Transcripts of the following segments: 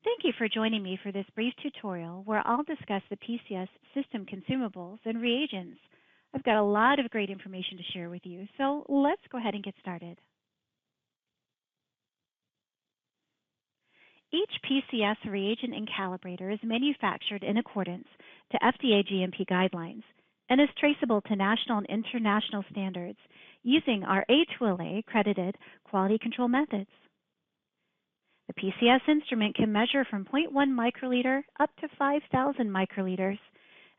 Thank you for joining me for this brief tutorial where I'll discuss the PCS system consumables and reagents. I've got a lot of great information to share with you, so let's go ahead and get started. Each PCS reagent and calibrator is manufactured in accordance to FDA GMP guidelines and is traceable to national and international standards using our A2LA accredited quality control methods. The PCS instrument can measure from 0.1 microliter up to 5,000 microliters,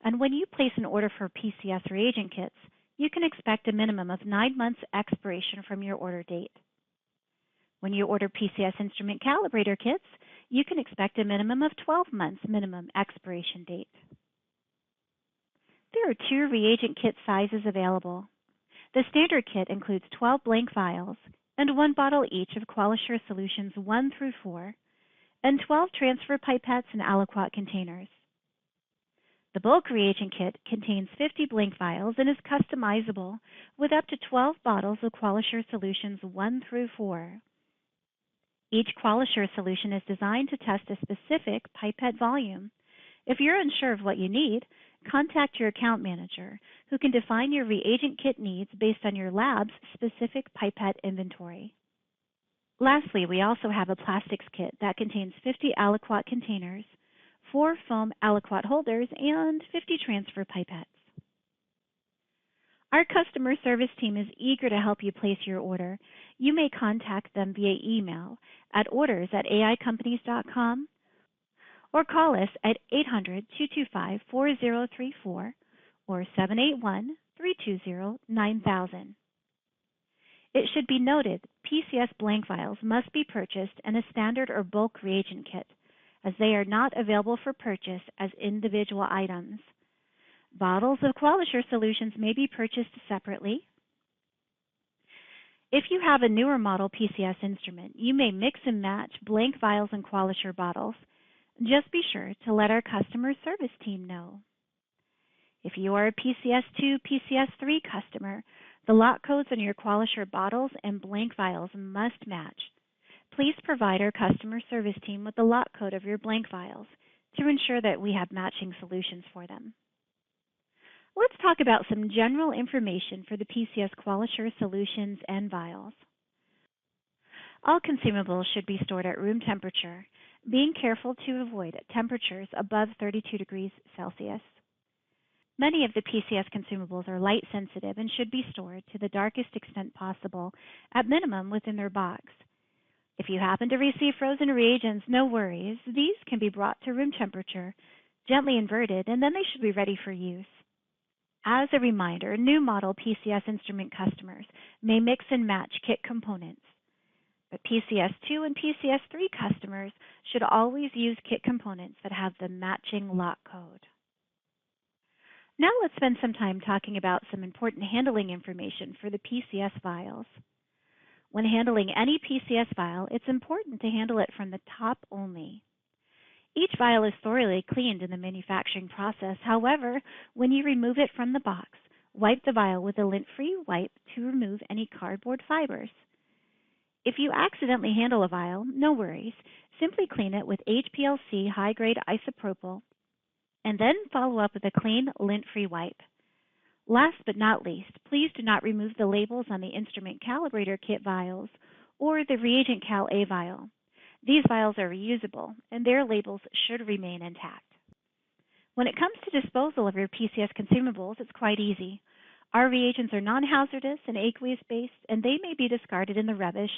and when you place an order for PCS reagent kits, you can expect a minimum of 9 months expiration from your order date. When you order PCS instrument calibrator kits, you can expect a minimum of 12 months minimum expiration date. There are 2 reagent kit sizes available. The standard kit includes 12 blank vials and 1 bottle each of QualAssure solutions 1 through 4, and 12 transfer pipettes and aliquot containers. The bulk reagent kit contains 50 blank vials and is customizable with up to 12 bottles of QualAssure solutions 1 through 4. Each QualAssure solution is designed to test a specific pipette volume. If you're unsure of what you need, contact your account manager, who can define your reagent kit needs based on your lab's specific pipette inventory. Lastly, we also have a plastics kit that contains 50 aliquot containers, 4 foam aliquot holders, and 50 transfer pipettes. Our customer service team is eager to help you place your order. You may contact them via email at orders@aicompanies.com or call us at 800-225-4034 or 781-320-9000. It should be noted PCS blank vials must be purchased in a standard or bulk reagent kit, as they are not available for purchase as individual items. Bottles of QualAssure solutions may be purchased separately. If you have a newer model PCS instrument, you may mix and match blank vials and QualAssure bottles. Just be sure to let our customer service team know. If you are a PCS2, PCS3 customer, the lot codes on your QualAssure bottles and blank vials must match. Please provide our customer service team with the lot code of your blank vials to ensure that we have matching solutions for them. Let's talk about some general information for the PCS QualAssure solutions and vials. All consumables should be stored at room temperature, being careful to avoid temperatures above 32 degrees Celsius. Many of the PCS consumables are light sensitive and should be stored to the darkest extent possible, at minimum within their box. If you happen to receive frozen reagents, no worries. These can be brought to room temperature, gently inverted, and then they should be ready for use. As a reminder, new model PCS instrument customers may mix and match kit components, but PCS2 and PCS3 customers should always use kit components that have the matching lot code. Now let's spend some time talking about some important handling information for the PCS vials. When handling any PCS vial, it's important to handle it from the top only. Each vial is thoroughly cleaned in the manufacturing process. However, when you remove it from the box, wipe the vial with a lint-free wipe to remove any cardboard fibers. If you accidentally handle a vial, no worries. Simply clean it with HPLC high-grade isopropyl and then follow up with a clean, lint-free wipe. Last but not least, please do not remove the labels on the instrument calibrator kit vials or the reagent Cal A vial. These vials are reusable, and their labels should remain intact. When it comes to disposal of your PCS consumables, it's quite easy. Our reagents are non-hazardous and aqueous-based, and they may be discarded in the rubbish.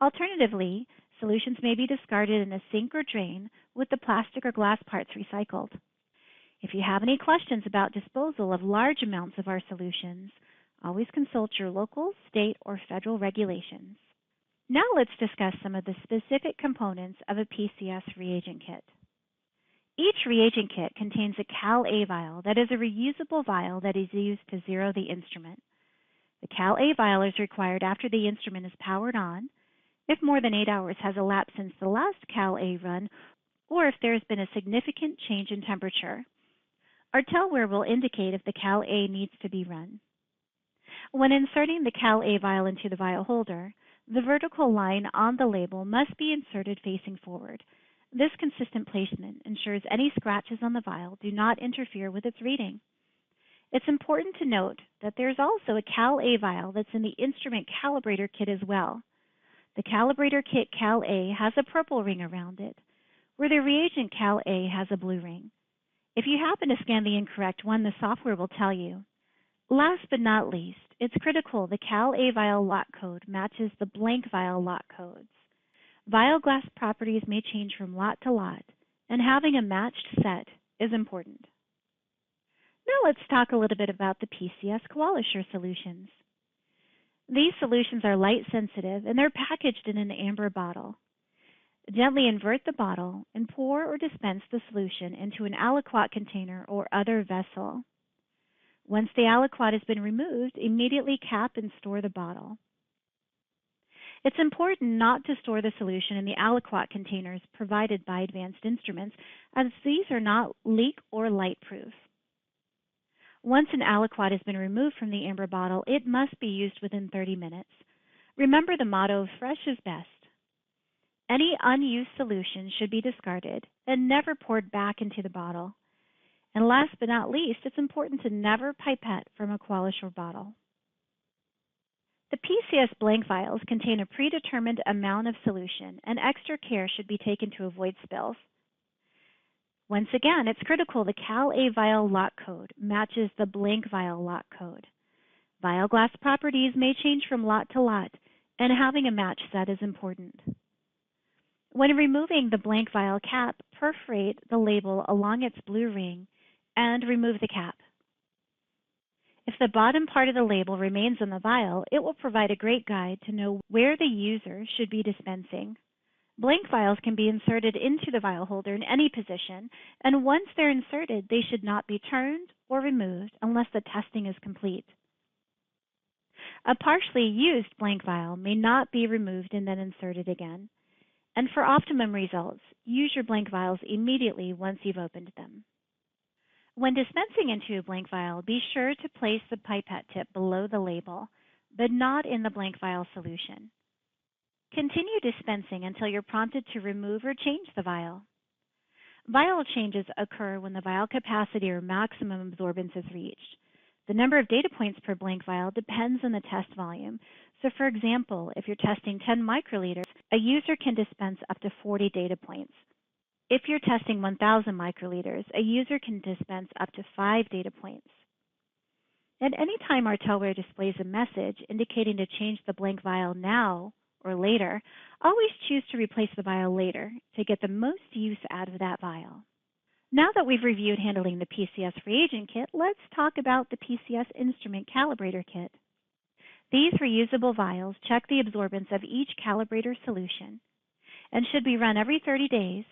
Alternatively, solutions may be discarded in a sink or drain with the plastic or glass parts recycled. If you have any questions about disposal of large amounts of our solutions, always consult your local, state, or federal regulations. Now let's discuss some of the specific components of a PCS reagent kit. Each reagent kit contains a Cal A vial that is a reusable vial that is used to zero the instrument. The Cal A vial is required after the instrument is powered on, if more than 8 hours has elapsed since the last Cal A run, or if there has been a significant change in temperature. Artel will indicate if the Cal A needs to be run. When inserting the Cal A vial into the vial holder, the vertical line on the label must be inserted facing forward. This consistent placement ensures any scratches on the vial do not interfere with its reading. It's important to note that there's also a Cal-A vial that's in the instrument Calibrator Kit as well. The Calibrator Kit Cal-A has a purple ring around it, where the reagent Cal-A has a blue ring. If you happen to scan the incorrect one, the software will tell you. Last but not least, it's critical the Cal-A vial lot code matches the blank vial lot codes. Vial glass properties may change from lot to lot, and having a matched set is important. Now let's talk a little bit about the PCS QualAssure solutions. These solutions are light sensitive and they're packaged in an amber bottle. Gently invert the bottle and pour or dispense the solution into an aliquot container or other vessel. Once the aliquot has been removed, immediately cap and store the bottle. It's important not to store the solution in the aliquot containers provided by Advanced Instruments, as these are not leak or light proof. Once an aliquot has been removed from the amber bottle, it must be used within 30 minutes. Remember the motto, fresh is best. Any unused solution should be discarded and never poured back into the bottle. And last but not least, it's important to never pipette from a QualAssure bottle. The PCS blank vials contain a predetermined amount of solution, and extra care should be taken to avoid spills. Once again, it's critical the Cal-A vial lot code matches the blank vial lot code. Vial glass properties may change from lot to lot, and having a match set is important. When removing the blank vial cap, perforate the label along its blue ring and remove the cap. If the bottom part of the label remains on the vial, it will provide a great guide to know where the user should be dispensing. Blank vials can be inserted into the vial holder in any position, and once they're inserted, they should not be turned or removed unless the testing is complete. A partially used blank vial may not be removed and then inserted again. And for optimum results, use your blank vials immediately once you've opened them. When dispensing into a blank vial, be sure to place the pipette tip below the label, but not in the blank vial solution. Continue dispensing until you're prompted to remove or change the vial. Vial changes occur when the vial capacity or maximum absorbance is reached. The number of data points per blank vial depends on the test volume. So for example, if you're testing 10 microliters, a user can dispense up to 40 data points. If you're testing 1,000 microliters, a user can dispense up to 5 data points. At any time Artelware displays a message indicating to change the blank vial now or later, always choose to replace the vial later to get the most use out of that vial. Now that we've reviewed handling the PCS reagent kit, let's talk about the PCS instrument calibrator kit. These reusable vials check the absorbance of each calibrator solution and should be run every 30 days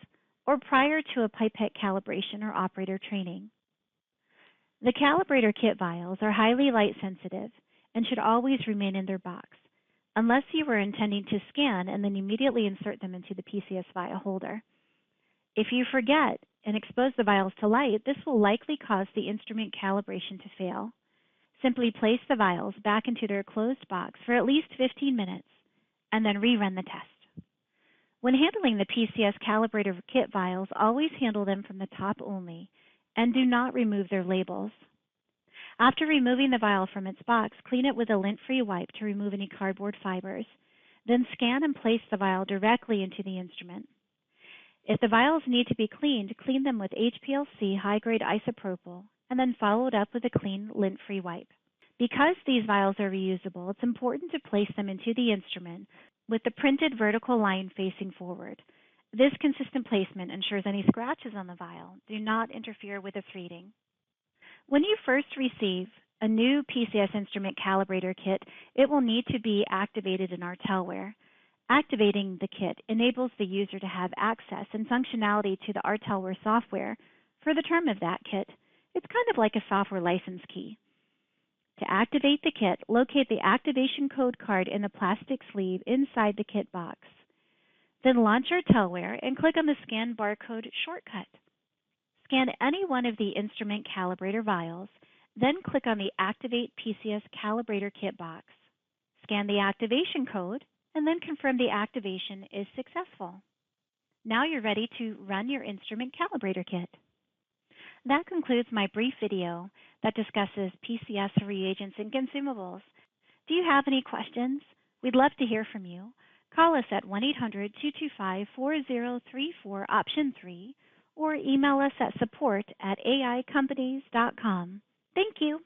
or prior to a pipette calibration or operator training. The calibrator kit vials are highly light sensitive and should always remain in their box, unless you were intending to scan and then immediately insert them into the PCS vial holder. If you forget and expose the vials to light, this will likely cause the instrument calibration to fail. Simply place the vials back into their closed box for at least 15 minutes and then rerun the test. When handling the PCS calibrator kit vials, always handle them from the top only and do not remove their labels. After removing the vial from its box, clean it with a lint-free wipe to remove any cardboard fibers. Then scan and place the vial directly into the instrument. If the vials need to be cleaned, clean them with HPLC high-grade isopropyl and then follow it up with a clean lint-free wipe. Because these vials are reusable, it's important to place them into the instrument with the printed vertical line facing forward. This consistent placement ensures any scratches on the vial do not interfere with its reading. When you first receive a new PCS instrument calibrator kit, it will need to be activated in Artelware. Activating the kit enables the user to have access and functionality to the Artelware software for the term of that kit. It's kind of like a software license key. To activate the kit, locate the activation code card in the plastic sleeve inside the kit box. Then launch Artelware and click on the Scan Barcode shortcut. Scan any one of the instrument calibrator vials, then click on the Activate PCS Calibrator Kit box. Scan the activation code, and then confirm the activation is successful. Now you're ready to run your instrument calibrator kit. That concludes my brief video that discusses PCS reagents and consumables. Do you have any questions? We'd love to hear from you. Call us at 1-800-225-4034 option 3 or email us at support@aicompanies.com. Thank you.